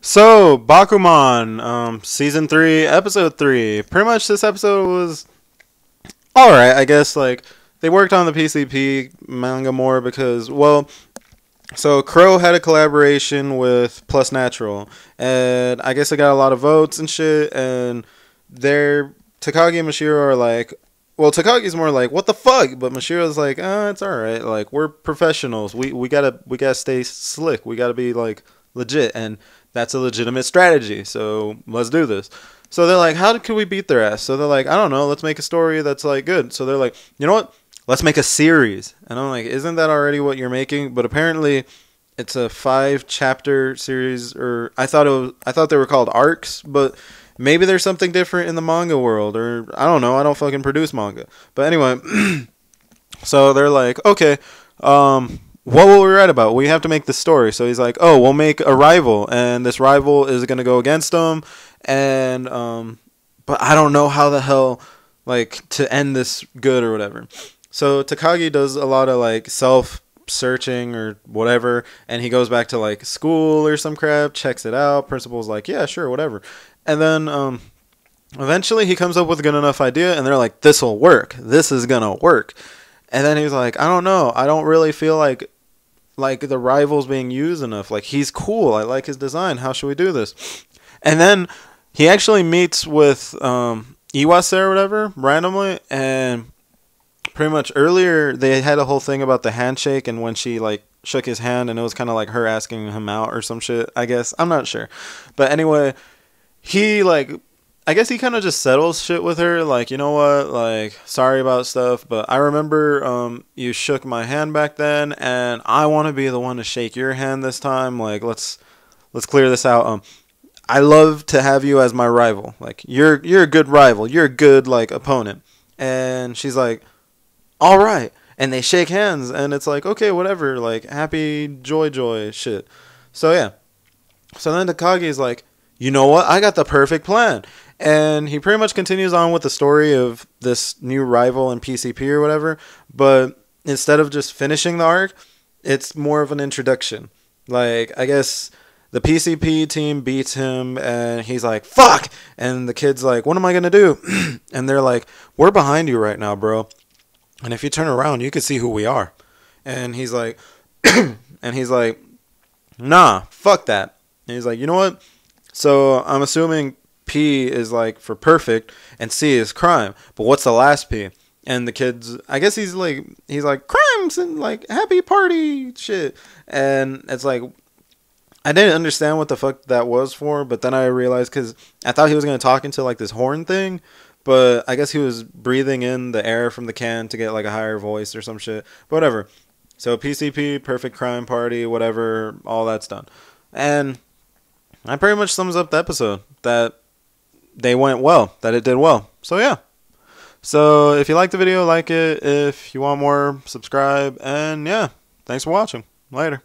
So, Bakuman, season 3, episode 3. Pretty much this episode was alright, I guess. Like, they worked on the PCP manga more because, well, so Crow had a collaboration with Plus Natural, and I guess it got a lot of votes and shit, and Takagi and Mashiro are like, well, Takagi's more like, what the fuck? But Mashiro's like, it's alright. Like, we're professionals. We gotta stay slick. We gotta be, like, legit. And that's a legitimate strategy. So, let's do this. So, they're like, how could we beat their ass? So, they're like, I don't know. Let's make a story that's, like, good. So, they're like, you know what? Let's make a series. And I'm like, isn't that already what you're making? But apparently, it's a 5-chapter series. Or, I thought they were called arcs. But maybe there's something different in the manga world, or I don't know. I don't fucking produce manga. But anyway, so they're like, okay, what will we write about? We have to make the story. So he's like, oh, we'll make a rival, and this rival is going to go against them, and but I don't know how the hell, like, to end this good or whatever. So Takagi does a lot of, like, self-searching or whatever, and he goes back to, like, school or some crap, checks it out. Principal's like, yeah, sure, whatever. And then eventually he comes up with a good enough idea, and they're like, this'll work. This is gonna work. And then he's like, I don't know. I don't really feel like the rival's being used enough. Like, he's cool. I like his design. How should we do this? And then he actually meets with Iwase or whatever randomly, and pretty much earlier they had a whole thing about the handshake, and when she, like, shook his hand, and it was kind of like her asking him out or some shit, I guess. I'm not sure. But anyway, he, like, I guess he kind of just settles shit with her, like, you know what, like, sorry about stuff, but I remember you shook my hand back then, and I want to be the one to shake your hand this time. Like, let's clear this out. I love to have you as my rival. Like, you're a good rival. You're a good, like, opponent. And she's like, all right. And they shake hands, and it's like, okay, whatever, like, happy joy shit. So yeah. So then Takagi's like, you know what? I got the perfect plan. And he pretty much continues on with the story of this new rival in PCP or whatever. But instead of just finishing the arc, it's more of an introduction. Like, I guess the PCP team beats him, and he's like, fuck! And the kid's like, what am I going to do? And they're like, we're behind you right now, bro. And if you turn around, you can see who we are. And he's like, nah, fuck that. And he's like, you know what? So I'm assuming P is, like, for perfect and C is crime. But what's the last P? And the kid's, I guess he's like crimes and, like, happy party shit. And it's like, I didn't understand what the fuck that was for, but then I realized, because I thought he was going to talk into, like, this horn thing, but I guess he was breathing in the air from the can to get, like, a higher voice or some shit. But whatever. So PCP, perfect crime party, whatever, all that's done. And that pretty much sums up the episode. That they went well. That it did well. So yeah. So if you like the video, like it. If you want more, subscribe. And yeah. Thanks for watching. Later.